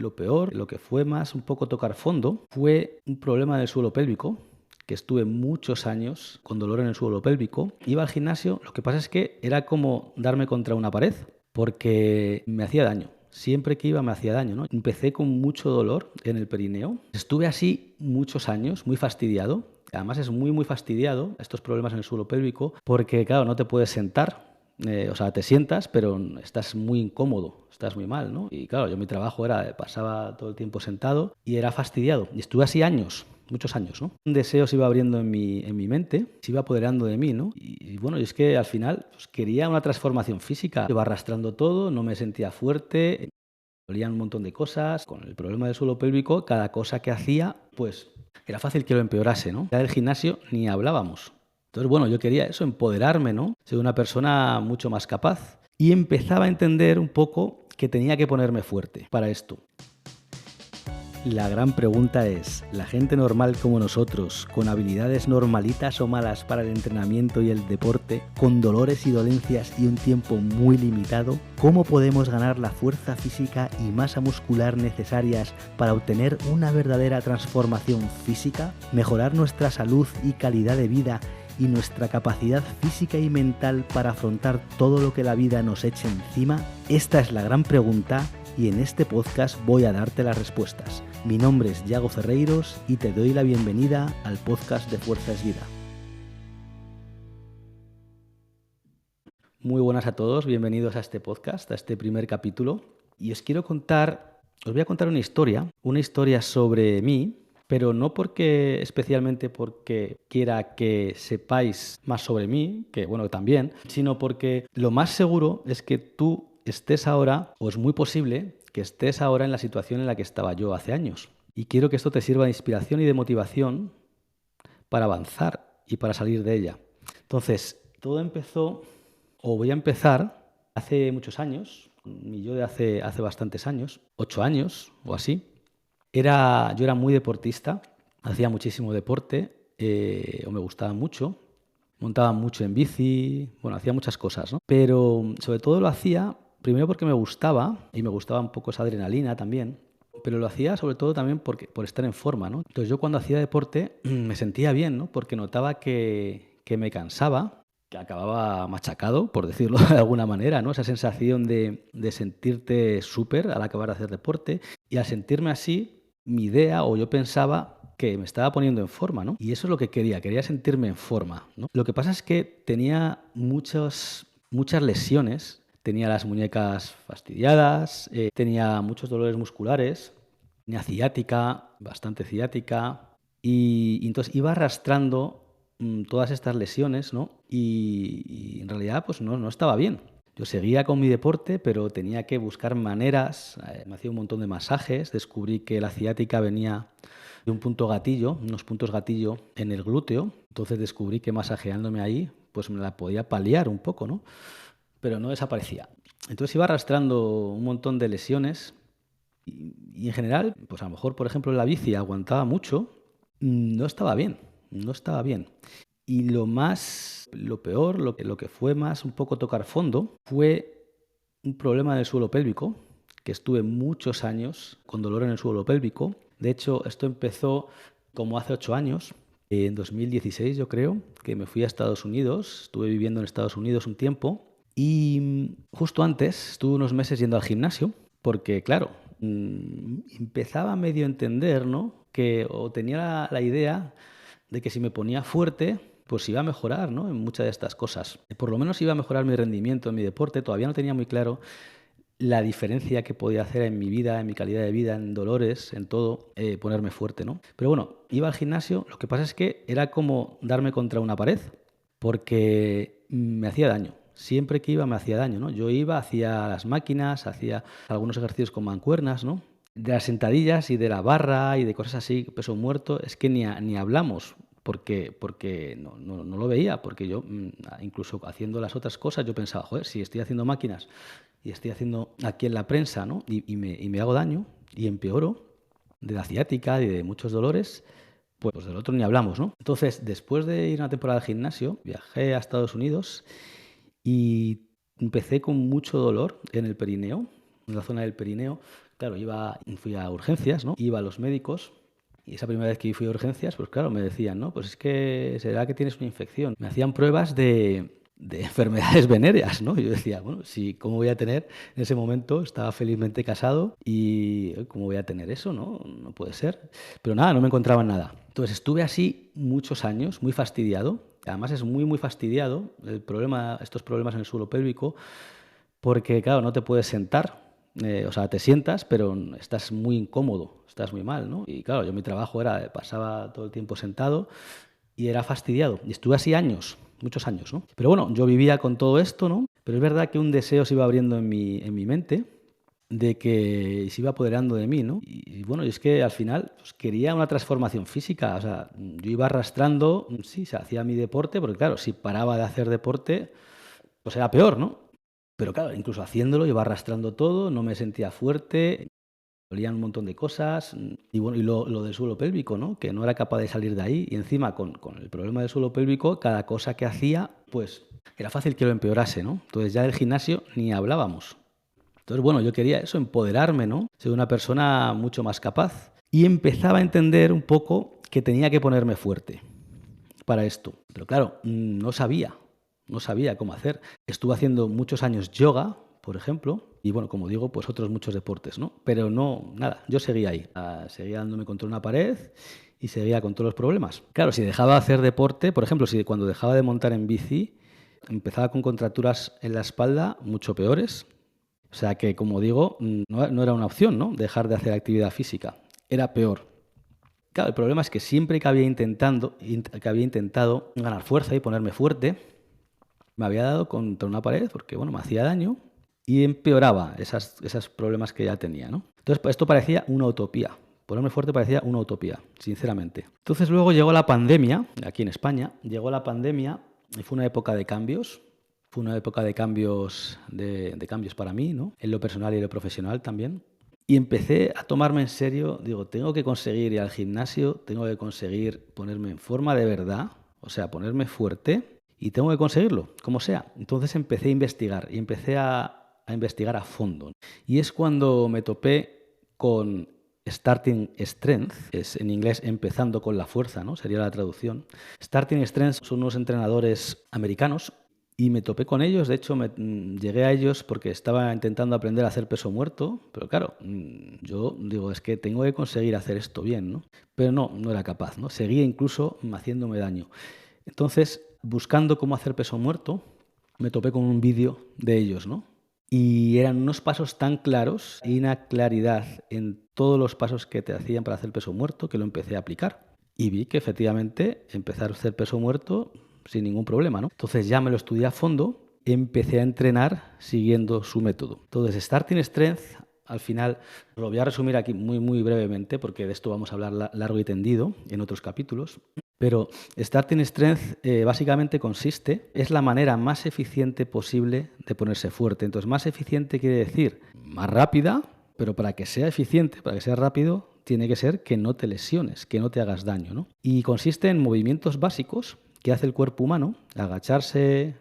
lo peor, lo que fue más un poco tocar fondo, fue un problema del suelo pélvico, que estuve muchos años con dolor en el suelo pélvico. Iba al gimnasio, lo que pasa es que era como darme contra una pared, porque me hacía daño. Siempre que iba me hacía daño, ¿no? Empecé con mucho dolor en el perineo. Estuve así muchos años, muy fastidiado. Además es muy fastidiado estos problemas en el suelo pélvico porque, claro, no te puedes sentar. O sea, te sientas, pero estás muy incómodo, estás muy mal, ¿no? Y claro, yo mi trabajo pasaba todo el tiempo sentado y era fastidiado. Y estuve así años, muchos años, ¿no? Un deseo se iba abriendo en mi mente, se iba apoderando de mí, ¿no? Y bueno, y es que al final pues, quería una transformación física. Iba arrastrando todo, no me sentía fuerte, dolían un montón de cosas. Con el problema del suelo pélvico, cada cosa que hacía, pues era fácil que lo empeorase, ¿no? Ya del gimnasio ni hablábamos. Entonces, bueno, yo quería eso, empoderarme, ¿no? Ser una persona mucho más capaz. Y empezaba a entender un poco que tenía que ponerme fuerte para esto. La gran pregunta es, ¿la gente normal como nosotros, con habilidades normalitas o malas para el entrenamiento y el deporte, con dolores y dolencias y un tiempo muy limitado, cómo podemos ganar la fuerza física y masa muscular necesarias para obtener una verdadera transformación física, mejorar nuestra salud y calidad de vida y nuestra capacidad física y mental para afrontar todo lo que la vida nos eche encima? Esta es la gran pregunta y en este podcast voy a darte las respuestas. Mi nombre es Yago Ferreiros y te doy la bienvenida al podcast de Fuerza es Vida. Muy buenas a todos, bienvenidos a este podcast, a este primer capítulo. Y os voy a contar una historia sobre mí, pero no especialmente porque quiera que sepáis más sobre mí, que bueno, también, sino porque lo más seguro es que tú estés ahora, o es muy posible que estés ahora en la situación en la que estaba yo hace años. Y quiero que esto te sirva de inspiración y de motivación para avanzar y para salir de ella. Entonces, todo empezó, o voy a empezar, hace muchos años, y yo de hace bastantes años, 8 años o así. Yo era muy deportista, hacía muchísimo deporte, o me gustaba mucho, montaba mucho en bici, bueno, hacía muchas cosas, ¿no? Pero sobre todo lo hacía primero porque me gustaba, y me gustaba un poco esa adrenalina también, pero lo hacía sobre todo también por estar en forma, ¿no? Entonces yo cuando hacía deporte me sentía bien, ¿no? Porque notaba que me cansaba, que acababa machacado, por decirlo de alguna manera, ¿no? Esa sensación de sentirte súper al acabar de hacer deporte. Y al sentirme así, mi idea, o yo pensaba que me estaba poniendo en forma, ¿no? Y eso es lo que quería sentirme en forma, ¿no? Lo que pasa es que tenía muchas lesiones, tenía las muñecas fastidiadas, tenía muchos dolores musculares, tenía ciática, bastante ciática, y entonces iba arrastrando todas estas lesiones, ¿no? Y en realidad pues no estaba bien. Yo seguía con mi deporte, pero tenía que buscar maneras, me hacía un montón de masajes, descubrí que la ciática venía de un punto gatillo, unos puntos gatillo en el glúteo, entonces descubrí que masajeándome ahí, pues me la podía paliar un poco, ¿no? Pero no desaparecía. Entonces iba arrastrando un montón de lesiones y en general, pues a lo mejor, por ejemplo, en la bici aguantaba mucho, no estaba bien, no estaba bien. Y lo peor, lo que fue más un poco tocar fondo, fue un problema del suelo pélvico, que estuve muchos años con dolor en el suelo pélvico. De hecho, esto empezó como hace 8 años, en 2016 yo creo, que me fui a Estados Unidos, estuve viviendo en Estados Unidos un tiempo y justo antes estuve unos meses yendo al gimnasio, porque claro, empezaba a medio entender, ¿no? O tenía la idea de que si me ponía fuerte, pues iba a mejorar, ¿no? En muchas de estas cosas. Por lo menos iba a mejorar mi rendimiento en mi deporte. Todavía no tenía muy claro la diferencia que podía hacer en mi vida, en mi calidad de vida, en dolores, en todo, ponerme fuerte, ¿no? Pero bueno, iba al gimnasio, lo que pasa es que era como darme contra una pared, porque me hacía daño. Siempre que iba me hacía daño, ¿no? Yo iba, hacía las máquinas, hacía algunos ejercicios con mancuernas, ¿no? De las sentadillas y de la barra y de cosas así, peso muerto, es que ni hablamos, porque no lo veía, porque yo incluso haciendo las otras cosas yo pensaba, joder, si estoy haciendo máquinas y estoy haciendo aquí en la prensa, ¿no? Y me hago daño y empeoro de la ciática y de muchos dolores, pues del otro ni hablamos, ¿no? Entonces, después de ir una temporada al gimnasio, viajé a Estados Unidos y empecé con mucho dolor en el perineo, en la zona del perineo. Claro, fui a urgencias, ¿no? Iba a los médicos. Y esa primera vez que fui a urgencias, pues claro, me decían, ¿no? Pues es que será que tienes una infección. Me hacían pruebas de enfermedades venéreas, ¿no? Y yo decía, bueno, sí, ¿cómo voy a tener en ese momento? Estaba felizmente casado y ¿cómo voy a tener eso? No, no puede ser. Pero nada, no me encontraban nada. Entonces estuve así muchos años, muy fastidiado. Además es muy, muy fastidiado estos problemas en el suelo pélvico, porque claro, no te puedes sentar. O sea, te sientas, pero estás muy incómodo, estás muy mal, ¿no? Y claro, yo mi trabajo pasaba todo el tiempo sentado y era fastidiado. Y estuve así años, muchos años, ¿no? Pero bueno, yo vivía con todo esto, ¿no? Pero es verdad que un deseo se iba abriendo en mi mente de que se iba apoderando de mí, ¿no? Y bueno, y es que al final pues, quería una transformación física. O sea, yo iba arrastrando, sí, se hacía mi deporte, porque claro, si paraba de hacer deporte, pues era peor, ¿no? Pero claro, incluso haciéndolo iba arrastrando todo, no me sentía fuerte, dolían un montón de cosas. Y bueno, y lo del suelo pélvico, ¿no? Que no era capaz de salir de ahí. Y encima, con el problema del suelo pélvico, cada cosa que hacía, pues era fácil que lo empeorase, ¿no? Entonces ya del gimnasio ni hablábamos. Entonces, bueno, yo quería eso, empoderarme, ¿no? Ser una persona mucho más capaz. Y empezaba a entender un poco que tenía que ponerme fuerte para esto. Pero claro, no sabía cómo hacer. Estuve haciendo muchos años yoga, por ejemplo, y bueno, como digo, pues otros muchos deportes, ¿no? Pero no, nada, yo seguía ahí, seguía dándome contra una pared y seguía con todos los problemas. Claro, si dejaba de hacer deporte, por ejemplo, si cuando dejaba de montar en bici, empezaba con contracturas en la espalda mucho peores. O sea que, como digo, no era una opción, ¿no? Dejar de hacer actividad física. Era peor. Claro, el problema es que siempre que había intentado ganar fuerza y ponerme fuerte, me había dado contra una pared porque, bueno, me hacía daño y empeoraba esos problemas que ya tenía, ¿no? Entonces, pues, esto parecía una utopía. Ponerme fuerte parecía una utopía, sinceramente. Entonces luego llegó la pandemia, aquí en España, llegó la pandemia y fue una época de cambios. Fue una época de cambios, de cambios para mí, ¿no? En lo personal y en lo profesional también. Y empecé a tomarme en serio, digo, tengo que conseguir ir al gimnasio, tengo que conseguir ponerme en forma de verdad, o sea, ponerme fuerte y tengo que conseguirlo, como sea. Entonces empecé a investigar y empecé a investigar a fondo. Y es cuando me topé con Starting Strength, es en inglés empezando con la fuerza, ¿no? Sería la traducción. Starting Strength son unos entrenadores americanos y me topé con ellos. De hecho, llegué a ellos porque estaba intentando aprender a hacer peso muerto, pero claro, yo digo, es que tengo que conseguir hacer esto bien, ¿no? Pero no era capaz, ¿no? Seguía incluso haciéndome daño. Entonces, buscando cómo hacer peso muerto, me topé con un vídeo de ellos, ¿no? Y eran unos pasos tan claros y una claridad en todos los pasos que te hacían para hacer peso muerto que lo empecé a aplicar. Y vi que efectivamente empezar a hacer peso muerto sin ningún problema, ¿no? Entonces ya me lo estudié a fondo, empecé a entrenar siguiendo su método. Entonces, Starting Strength, al final, lo voy a resumir aquí muy, muy brevemente, porque de esto vamos a hablar largo y tendido en otros capítulos. Pero Starting Strength básicamente es la manera más eficiente posible de ponerse fuerte. Entonces, más eficiente quiere decir más rápida, pero para que sea eficiente, para que sea rápido, tiene que ser que no te lesiones, que no te hagas daño, ¿no? Y consiste en movimientos básicos que hace el cuerpo humano: agacharse,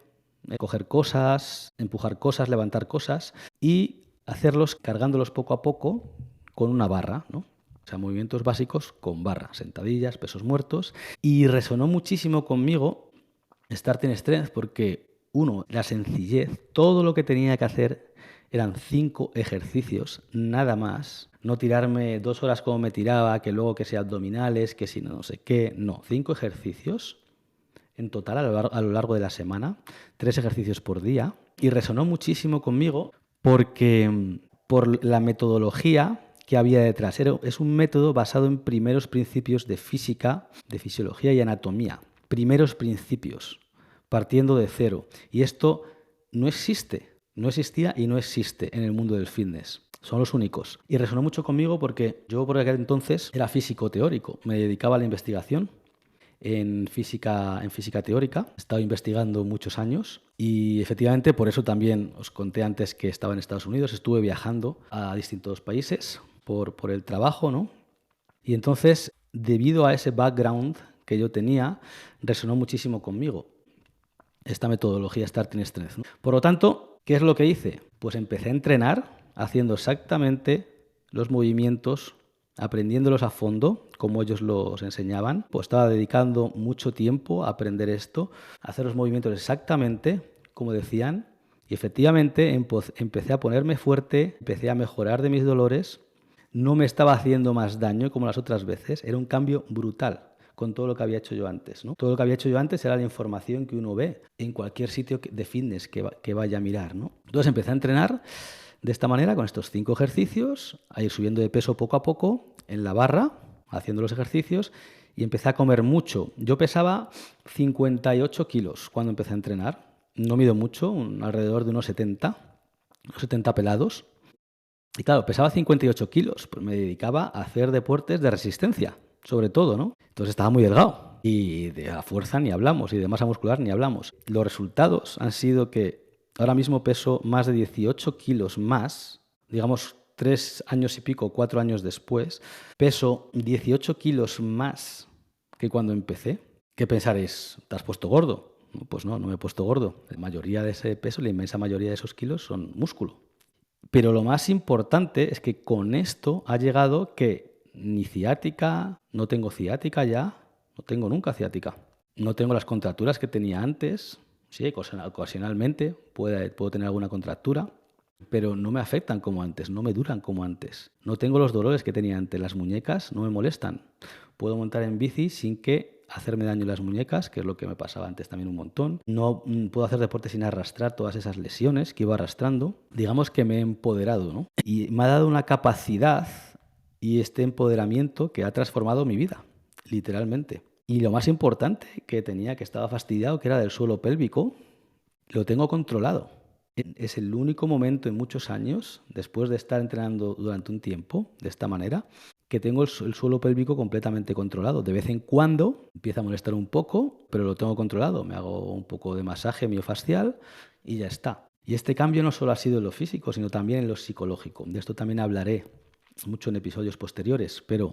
coger cosas, empujar cosas, levantar cosas y hacerlos cargándolos poco a poco con una barra, ¿no? O sea, movimientos básicos con barra, sentadillas, pesos muertos. Y resonó muchísimo conmigo Starting Strength porque, uno, la sencillez, todo lo que tenía que hacer eran 5 ejercicios, nada más. No tirarme 2 horas como me tiraba, que luego que sea abdominales, que si no sé qué. No, 5 ejercicios en total a lo largo de la semana, 3 ejercicios por día. Y resonó muchísimo conmigo porque por la metodología que había detrás. Es un método basado en primeros principios de física, de fisiología y anatomía. Primeros principios, partiendo de cero. Y esto no existía y no existe en el mundo del fitness. Son los únicos. Y resonó mucho conmigo porque yo por aquel entonces era físico teórico. Me dedicaba a la investigación en física teórica. He estado investigando muchos años y efectivamente por eso también os conté antes que estaba en Estados Unidos. Estuve viajando a distintos países por el trabajo, ¿no? Y entonces, debido a ese background que yo tenía, resonó muchísimo conmigo esta metodología Starting Strength, ¿no? Por lo tanto, ¿qué es lo que hice? Pues empecé a entrenar haciendo exactamente los movimientos, aprendiéndolos a fondo, como ellos los enseñaban. Pues estaba dedicando mucho tiempo a aprender esto, a hacer los movimientos exactamente como decían. Y efectivamente empecé a ponerme fuerte, empecé a mejorar de mis dolores. No me estaba haciendo más daño como las otras veces. Era un cambio brutal con todo lo que había hecho yo antes, ¿no? Todo lo que había hecho yo antes era la información que uno ve en cualquier sitio de fitness que vaya a mirar, ¿no? Entonces empecé a entrenar de esta manera, con estos 5 ejercicios, a ir subiendo de peso poco a poco en la barra, haciendo los ejercicios, y empecé a comer mucho. Yo pesaba 58 kilos cuando empecé a entrenar. No mido mucho, alrededor de unos 70 pelados. Y claro, pesaba 58 kilos, pues me dedicaba a hacer deportes de resistencia, sobre todo, ¿no? Entonces estaba muy delgado. Y de la fuerza ni hablamos, y de masa muscular ni hablamos. Los resultados han sido que ahora mismo peso más de 18 kilos más, digamos 3 años y pico, 4 años después, peso 18 kilos más que cuando empecé. ¿Qué pensaréis? ¿Te has puesto gordo? Pues no, no me he puesto gordo. La mayoría de ese peso, la inmensa mayoría de esos kilos son músculo. Pero lo más importante es que con esto ha llegado que ni ciática, no tengo ciática ya, no tengo nunca ciática. No tengo las contracturas que tenía antes. Sí, ocasionalmente puedo tener alguna contractura, pero no me afectan como antes, no me duran como antes. No tengo los dolores que tenía antes, las muñecas no me molestan. Puedo montar en bici sin que hacerme daño en las muñecas, que es lo que me pasaba antes también un montón. No puedo hacer deporte sin arrastrar todas esas lesiones que iba arrastrando. Digamos que me he empoderado, ¿no? Y me ha dado una capacidad y este empoderamiento que ha transformado mi vida, literalmente. Y lo más importante que tenía, que estaba fastidiado, que era del suelo pélvico, lo tengo controlado. Es el único momento en muchos años, después de estar entrenando durante un tiempo de esta manera, que tengo el suelo pélvico completamente controlado. De vez en cuando empieza a molestar un poco, pero lo tengo controlado. Me hago un poco de masaje miofascial y ya está. Y este cambio no solo ha sido en lo físico, sino también en lo psicológico. De esto también hablaré mucho en episodios posteriores, pero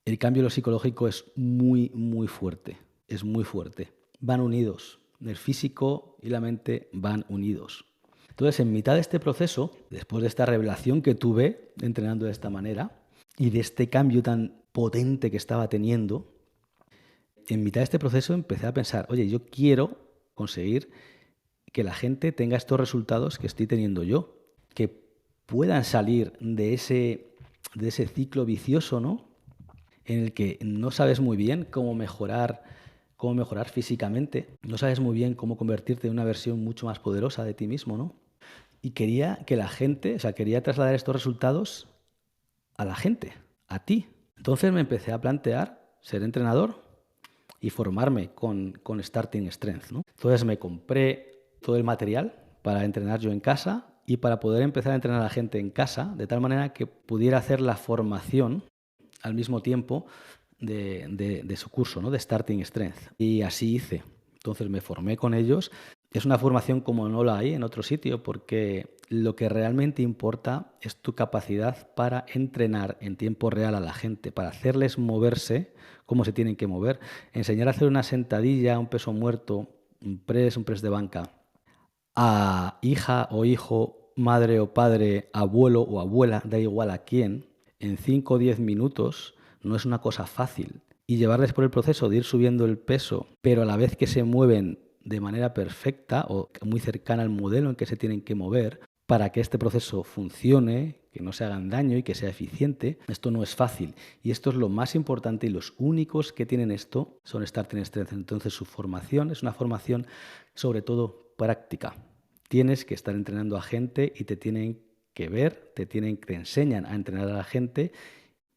el cambio en lo psicológico es muy, muy fuerte. Es muy fuerte. Van unidos. El físico y la mente van unidos. Entonces, en mitad de este proceso, después de esta revelación que tuve entrenando de esta manera y de este cambio tan potente que estaba teniendo, en mitad de este proceso empecé a pensar, oye, yo quiero conseguir que la gente tenga estos resultados que estoy teniendo yo, que puedan salir de ese ciclo vicioso, ¿no? En el que no sabes muy bien cómo mejorar físicamente, no sabes muy bien cómo convertirte en una versión mucho más poderosa de ti mismo, ¿no? Y quería que la gente, quería trasladar estos resultados a la gente, a ti. Entonces me empecé a plantear ser entrenador y formarme con Starting Strength, ¿no? Entonces me compré todo el material para entrenar yo en casa y para poder empezar a entrenar a la gente en casa, de tal manera que pudiera hacer la formación al mismo tiempo de su curso, ¿no? De Starting Strength. Y así hice. Entonces me formé con ellos. Es una formación como no la hay en otro sitio, porque lo que realmente importa es tu capacidad para entrenar en tiempo real a la gente, para hacerles moverse como se tienen que mover. Enseñar a hacer una sentadilla, un peso muerto, un press de banca, a hija o hijo, madre o padre, abuelo o abuela, da igual a quién, en 5 o 10 minutos no es una cosa fácil. Y llevarles por el proceso de ir subiendo el peso, pero a la vez que se mueven de manera perfecta o muy cercana al modelo en que se tienen que mover, para que este proceso funcione, que no se hagan daño y que sea eficiente, esto no es fácil. Y esto es lo más importante, y los únicos que tienen esto son Starting Strength. Entonces su formación es una formación sobre todo práctica. Tienes que estar entrenando a gente y te tienen que ver, te enseñan a entrenar a la gente,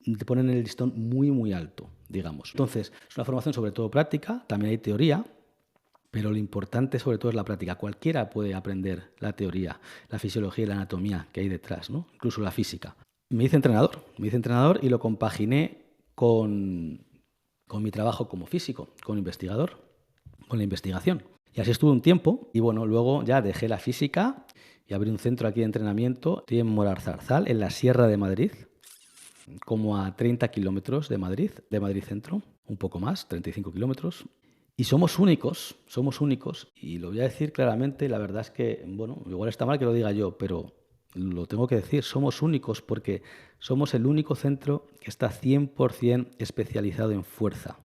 te ponen el listón muy, muy alto, digamos. Entonces, es una formación sobre todo práctica, también hay teoría, pero lo importante sobre todo es la práctica. Cualquiera puede aprender la teoría, la fisiología y la anatomía que hay detrás, ¿no? Incluso la física. Me hice entrenador y lo compaginé con mi trabajo como físico, como investigador, con la investigación. Y así estuve un tiempo y bueno, luego ya dejé la física y abrí un centro aquí de entrenamiento. Estoy en Moralzarzal, en la Sierra de Madrid, como a 30 kilómetros de Madrid Centro, un poco más, 35 kilómetros. Y somos únicos, y lo voy a decir claramente, la verdad es que, bueno, igual está mal que lo diga yo, pero Lo tengo que decir, somos únicos porque somos el único centro que está 100% especializado en fuerza.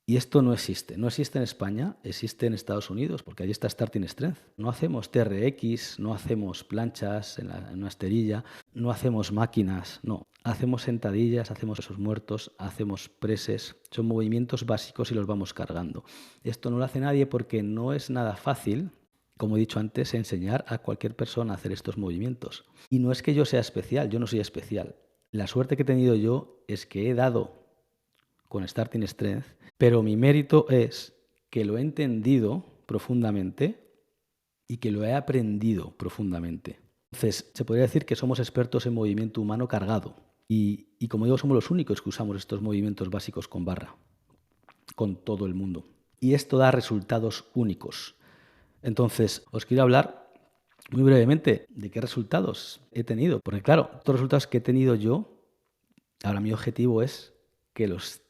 Y esto no existe. No existe en España, existe en Estados Unidos, porque allí está Starting Strength. No hacemos TRX, no hacemos planchas en una esterilla, no hacemos máquinas, no. Hacemos sentadillas, hacemos pesos muertos, hacemos preses. Son movimientos básicos y los vamos cargando. Esto no lo hace nadie porque no es nada fácil, como he dicho antes, enseñar a cualquier persona a hacer estos movimientos. Y no es que yo sea especial, yo no soy especial. La suerte que he tenido yo es que he dado con Starting Strength, pero mi mérito es que lo he entendido profundamente y que lo he aprendido profundamente. Entonces, se podría decir que somos expertos en movimiento humano cargado. Y como digo, somos los únicos que usamos estos movimientos básicos con barra, con todo el mundo. Y esto da resultados únicos. Entonces, os quiero hablar muy brevemente de qué resultados he tenido. Porque claro, estos resultados que he tenido yo, ahora mi objetivo es que los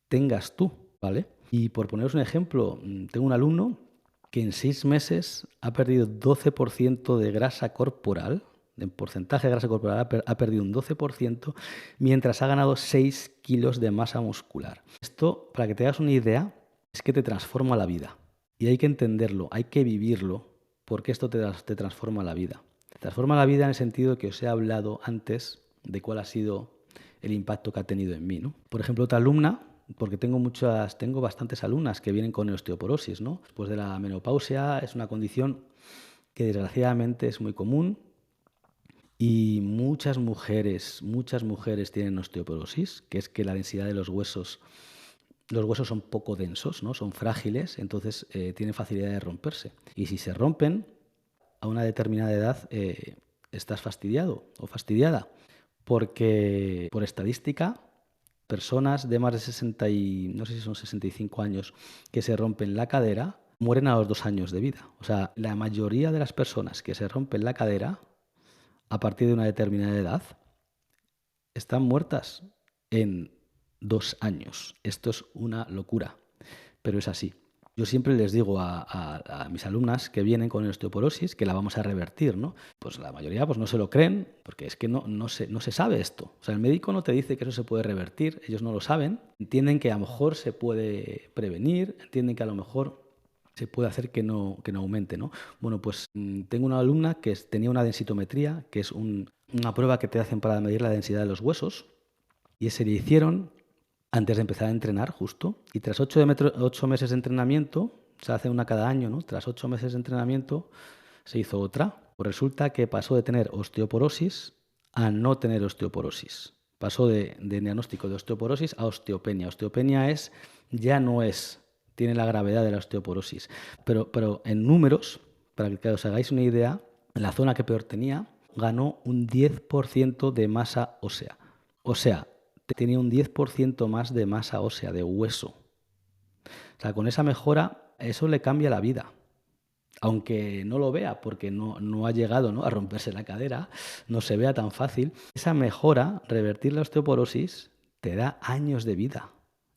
tengas tú, ¿vale? Y por poneros un ejemplo, tengo un alumno que en 6 meses ha perdido 12% de grasa corporal, en porcentaje de grasa corporal ha perdido un 12%, mientras ha ganado 6 kilos de masa muscular. Esto, para que te hagas una idea, es que te transforma la vida. Y hay que entenderlo, hay que vivirlo, porque esto te transforma la vida. Te transforma la vida en el sentido de que os he hablado antes de cuál ha sido el impacto que ha tenido en mí, ¿no? Por ejemplo, otra alumna, porque tengo bastantes alumnas que vienen con osteoporosis, ¿no? Después de la menopausia es una condición que desgraciadamente es muy común y muchas mujeres tienen osteoporosis, que es que la densidad de los huesos son poco densos, ¿no? Son frágiles, entonces tienen facilidad de romperse. Y si se rompen a una determinada edad, estás fastidiado o fastidiada, porque por estadística, personas de más de 60 y no sé si son 65 años que se rompen la cadera mueren a los 2 años de vida. O sea, la mayoría de las personas que se rompen la cadera a partir de una determinada edad están muertas en 2 años. Esto es una locura, pero es así. Yo siempre les digo a mis alumnas que vienen con osteoporosis que la vamos a revertir, ¿no? Pues la mayoría pues no se lo creen porque es que no se sabe esto. O sea, el médico no te dice que eso se puede revertir, ellos no lo saben. Entienden que a lo mejor se puede prevenir, entienden que a lo mejor se puede hacer que no aumente, ¿no? Bueno, pues tengo una alumna que tenía una densitometría, que es una prueba que te hacen para medir la densidad de los huesos, y se le hicieron antes de empezar a entrenar justo, y tras 8 meses de entrenamiento, se hace una cada año, ¿no? Tras 8 meses de entrenamiento se hizo otra. Pues resulta que pasó de tener osteoporosis a no tener osteoporosis. Pasó de diagnóstico de osteoporosis a osteopenia. Osteopenia tiene la gravedad de la osteoporosis. Pero en números, para que os hagáis una idea, en la zona que peor tenía, ganó un 10% de masa ósea. O sea, tenía un 10% más de masa ósea, de hueso. O sea, con esa mejora, eso le cambia la vida. Aunque no lo vea, porque no ha llegado, ¿no?, a romperse la cadera, no se vea tan fácil. Esa mejora, revertir la osteoporosis, te da años de vida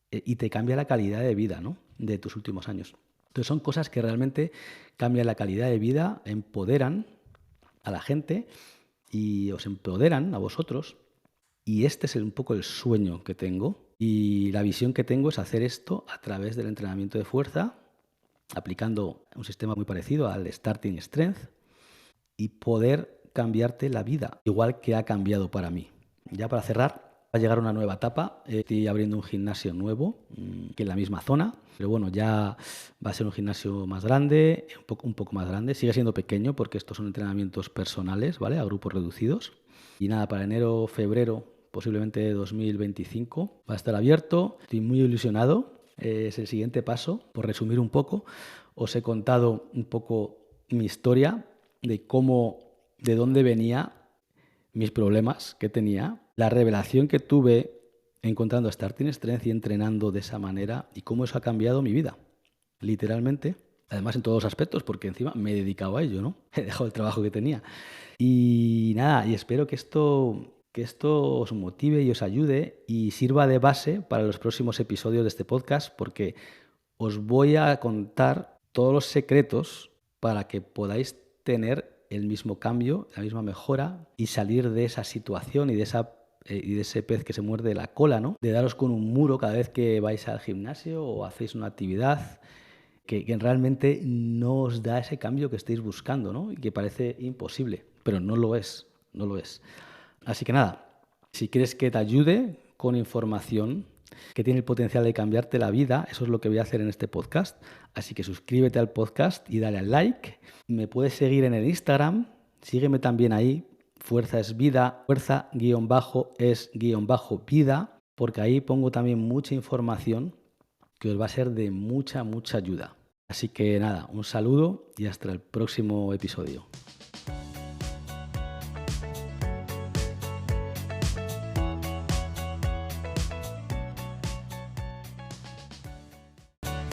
y te cambia la calidad de vida, ¿no?, de tus últimos años. Entonces son cosas que realmente cambian la calidad de vida, empoderan a la gente y os empoderan a vosotros. Y este es un poco el sueño que tengo y la visión que tengo es hacer esto a través del entrenamiento de fuerza, aplicando un sistema muy parecido al Starting Strength y poder cambiarte la vida, igual que ha cambiado para mí. Ya para cerrar, va a llegar una nueva etapa. Estoy abriendo un gimnasio nuevo, que en la misma zona, pero bueno, ya va a ser un gimnasio más grande, un poco más grande. Sigue siendo pequeño porque estos son entrenamientos personales, ¿vale?, a grupos reducidos. Y nada, para enero, febrero, posiblemente 2025, va a estar abierto. Estoy muy ilusionado. Es el siguiente paso. Por resumir un poco, os he contado un poco mi historia de dónde venía, mis problemas que tenía, la revelación que tuve encontrando Starting Strength y entrenando de esa manera y cómo eso ha cambiado mi vida, literalmente. Además en todos los aspectos, porque encima me he dedicado a ello, ¿no? He dejado el trabajo que tenía. Y nada, y espero que esto os motive y os ayude y sirva de base para los próximos episodios de este podcast, porque os voy a contar todos los secretos para que podáis tener el mismo cambio, la misma mejora y salir de esa situación y de ese pez que se muerde la cola, ¿no? De daros con un muro cada vez que vais al gimnasio o hacéis una actividad que realmente no os da ese cambio que estáis buscando, ¿no? Y que parece imposible, pero no lo es, no lo es. Así que nada, si quieres que te ayude con información que tiene el potencial de cambiarte la vida, eso es lo que voy a hacer en este podcast. Así que suscríbete al podcast y dale al like. Me puedes seguir en el Instagram, sígueme también ahí, Fuerza es Vida, fuerza-es-vida, porque ahí pongo también mucha información que os va a ser de mucha ayuda. Así que nada, un saludo y hasta el próximo episodio.